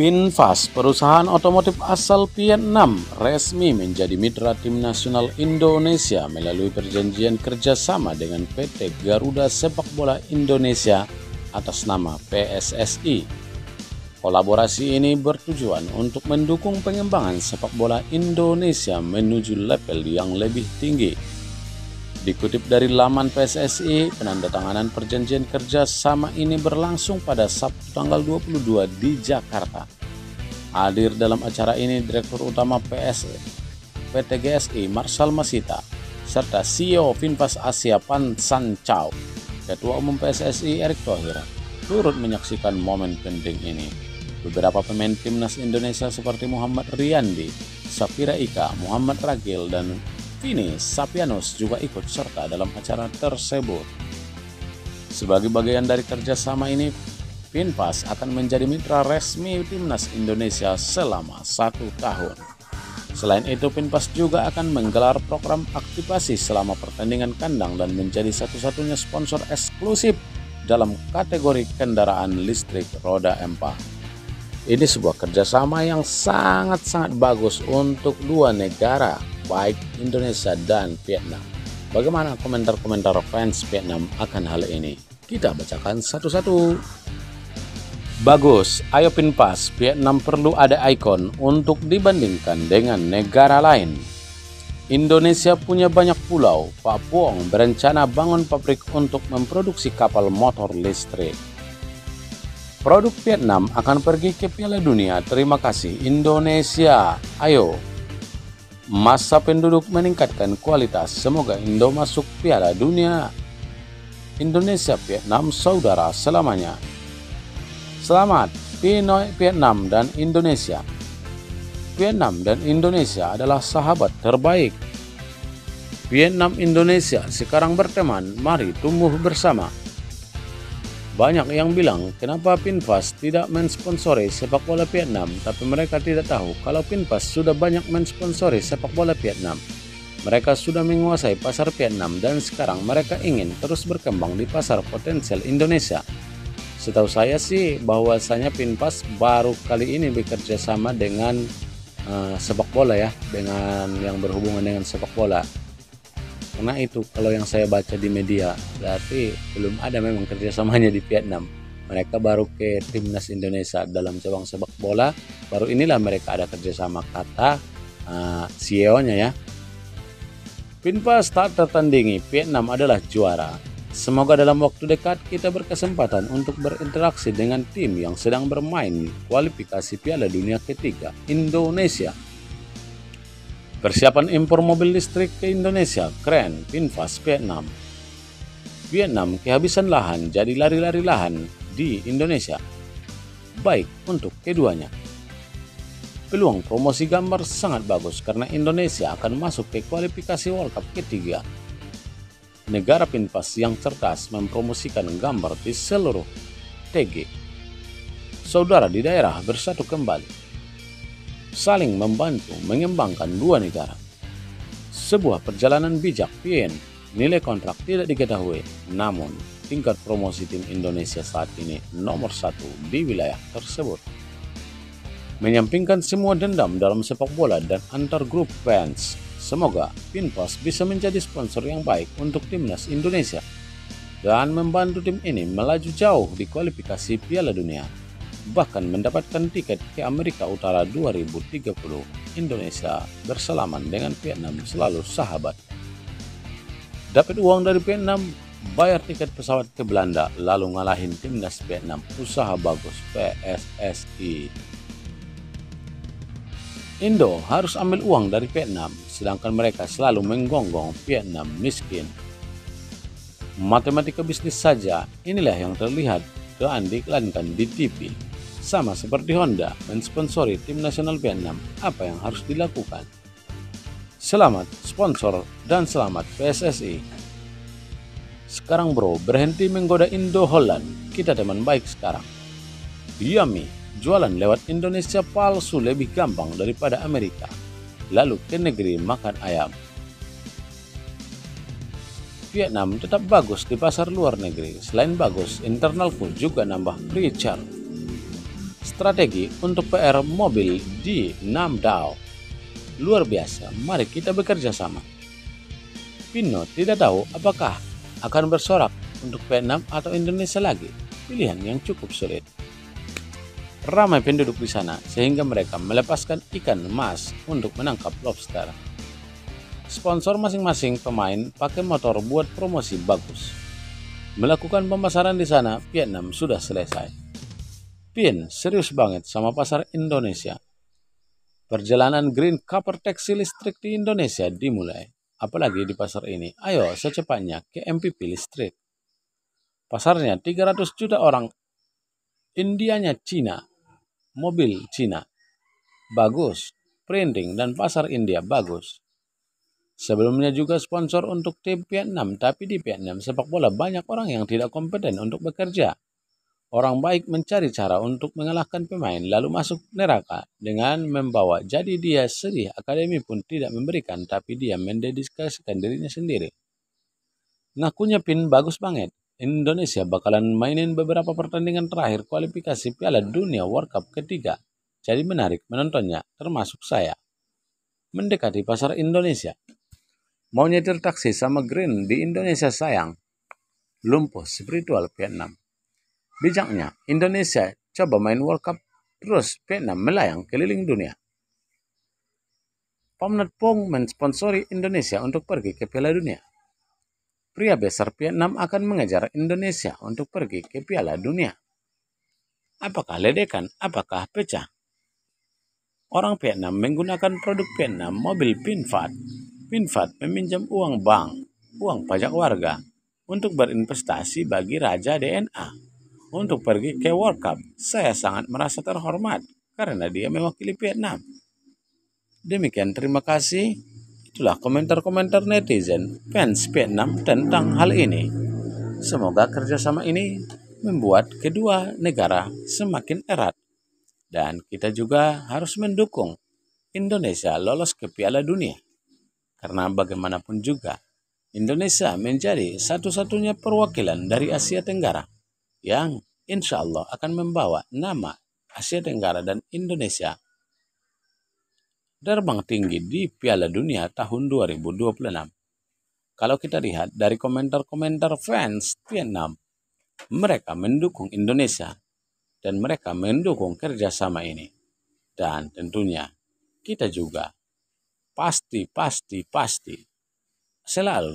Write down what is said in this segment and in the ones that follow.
VinFast, perusahaan otomotif asal Vietnam, resmi menjadi mitra tim nasional Indonesia melalui perjanjian kerjasama dengan PT Garuda Sepak Bola Indonesia atas nama PSSI. Kolaborasi ini bertujuan untuk mendukung pengembangan sepak bola Indonesia menuju level yang lebih tinggi. Dikutip dari laman PSSI, penandatanganan perjanjian kerjasama ini berlangsung pada Sabtu tanggal 22 di Jakarta. Hadir dalam acara ini Direktur Utama PT GSI Marshall Masita, serta CEO VinFast Asia Pan San Chow, Ketua Umum PSSI Erick Thohir, turut menyaksikan momen penting ini. Beberapa pemain timnas Indonesia seperti Muhammad Riyandi, Safira Ika, Muhammad Ragil, dan Vini Sapianus juga ikut serta dalam acara tersebut. Sebagai bagian dari kerjasama ini, VinFast akan menjadi mitra resmi timnas Indonesia selama 1 tahun. Selain itu, VinFast juga akan menggelar program aktivasi selama pertandingan kandang dan menjadi satu-satunya sponsor eksklusif dalam kategori kendaraan listrik roda 4. Ini sebuah kerjasama yang sangat-sangat bagus untuk dua negara, baik Indonesia dan Vietnam. Bagaimana komentar-komentar fans Vietnam akan hal ini? Kita bacakan satu-satu. Bagus, ayo VinFast, Vietnam perlu ada ikon untuk dibandingkan dengan negara lain. Indonesia punya banyak pulau. Pak Puong berencana bangun pabrik untuk memproduksi kapal motor listrik. Produk Vietnam akan pergi ke Piala Dunia. Terima kasih Indonesia. Ayo. Masa penduduk meningkatkan kualitas. Semoga Indo masuk Piala Dunia. Indonesia Vietnam saudara selamanya. Selamat Pinoy Vietnam dan Indonesia. Vietnam dan Indonesia adalah sahabat terbaik. Vietnam Indonesia sekarang berteman, mari tumbuh bersama. Banyak yang bilang, kenapa VinFast tidak mensponsori sepak bola Vietnam, tapi mereka tidak tahu kalau VinFast sudah banyak mensponsori sepak bola Vietnam. Mereka sudah menguasai pasar Vietnam dan sekarang mereka ingin terus berkembang di pasar potensial Indonesia. Setahu saya sih bahwasanya VinFast baru kali ini bekerja sama dengan sepak bola ya, dengan yang berhubungan dengan sepak bola. Karena itu kalau yang saya baca di media, berarti belum ada memang kerjasamanya di Vietnam. Mereka baru ke timnas Indonesia dalam cabang sepak bola, baru inilah mereka ada kerjasama, kata CEO-nya ya. VinFast tak tertandingi, Vietnam adalah juara. Semoga dalam waktu dekat kita berkesempatan untuk berinteraksi dengan tim yang sedang bermain kualifikasi Piala Dunia ketiga, Indonesia. Persiapan impor mobil listrik ke Indonesia, keren, VinFast Vietnam. Vietnam kehabisan lahan, jadi lari-lari lahan di Indonesia. Baik untuk keduanya. Peluang promosi gambar sangat bagus karena Indonesia akan masuk ke kualifikasi World Cup ketiga. Negara VinFast yang cerdas mempromosikan gambar di seluruh TG. Saudara di daerah bersatu kembali. Saling membantu mengembangkan dua negara. Sebuah perjalanan bijak Vien, nilai kontrak tidak diketahui, namun tingkat promosi tim Indonesia saat ini nomor 1 di wilayah tersebut. Menyampingkan semua dendam dalam sepak bola dan antar grup fans, semoga VinFast bisa menjadi sponsor yang baik untuk timnas Indonesia dan membantu tim ini melaju jauh di kualifikasi Piala Dunia, bahkan mendapatkan tiket ke Amerika Utara 2030. Indonesia bersalaman dengan Vietnam selalu sahabat. Dapat uang dari Vietnam, bayar tiket pesawat ke Belanda, lalu ngalahin timnas Vietnam. Usaha bagus PSSI. Indo harus ambil uang dari Vietnam, sedangkan mereka selalu menggonggong Vietnam miskin. Matematika bisnis saja, inilah yang terlihat dan diiklankan di TV. Sama seperti Honda mensponsori tim nasional Vietnam, apa yang harus dilakukan? Selamat sponsor dan selamat PSSI. Sekarang bro, berhenti menggoda Indo Holland, kita teman baik sekarang. Yummy, jualan lewat Indonesia palsu lebih gampang daripada Amerika. Lalu ke negeri makan ayam. Vietnam tetap bagus di pasar luar negeri. Selain bagus, internalku juga nambah recharge. Strategi untuk PR mobil di Namdao. Luar biasa, mari kita bekerja sama. Pino tidak tahu apakah akan bersorak untuk Vietnam atau Indonesia lagi. Pilihan yang cukup sulit. Ramai penduduk di sana sehingga mereka melepaskan ikan emas untuk menangkap lobster. Sponsor masing-masing pemain pakai motor buat promosi bagus. Melakukan pemasaran di sana, Vietnam sudah selesai. Pin serius banget sama pasar Indonesia. Perjalanan Green Copper Taxi listrik di Indonesia dimulai. Apalagi di pasar ini, ayo secepatnya ke MPP listrik. Pasarnya 300 juta orang. Indianya Cina. Mobil Cina. Bagus. Printing dan pasar India bagus. Sebelumnya juga sponsor untuk tim Vietnam, tapi di Vietnam sepak bola banyak orang yang tidak kompeten untuk bekerja. Orang baik mencari cara untuk mengalahkan pemain lalu masuk neraka dengan membawa. Jadi dia sedih, akademi pun tidak memberikan, tapi dia mendedikasikan dirinya sendiri. Ngakunya Pin bagus banget. Indonesia bakalan mainin beberapa pertandingan terakhir kualifikasi Piala Dunia World Cup ketiga. Jadi menarik menontonnya, termasuk saya. Mendekati pasar Indonesia. Mau nyetir taksi sama Green di Indonesia sayang. Lumpuh spiritual Vietnam. Bijaknya, Indonesia coba main World Cup, terus Vietnam melayang keliling dunia. Pamnat Pong mensponsori Indonesia untuk pergi ke Piala Dunia. Pria besar Vietnam akan mengejar Indonesia untuk pergi ke Piala Dunia. Apakah ledekan? Apakah pecah? Orang Vietnam menggunakan produk Vietnam, mobil PinFat. PinFat meminjam uang bank, uang pajak warga, untuk berinvestasi bagi Raja DNA. Untuk pergi ke World Cup, saya sangat merasa terhormat karena dia mewakili Vietnam. Demikian, terima kasih. Itulah komentar-komentar netizen fans Vietnam tentang hal ini. Semoga kerjasama ini membuat kedua negara semakin erat. Dan kita juga harus mendukung Indonesia lolos ke Piala Dunia. Karena bagaimanapun juga, Indonesia menjadi satu-satunya perwakilan dari Asia Tenggara yang insya Allah akan membawa nama Asia Tenggara dan Indonesia terbang tinggi di Piala Dunia tahun 2026. Kalau kita lihat dari komentar-komentar fans Vietnam, mereka mendukung Indonesia dan mereka mendukung kerjasama ini. Dan tentunya kita juga pasti selalu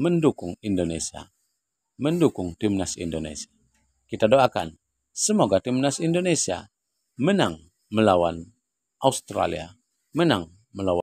mendukung Indonesia, mendukung timnas Indonesia. Kita doakan semoga timnas Indonesia menang melawan Australia, menang melawan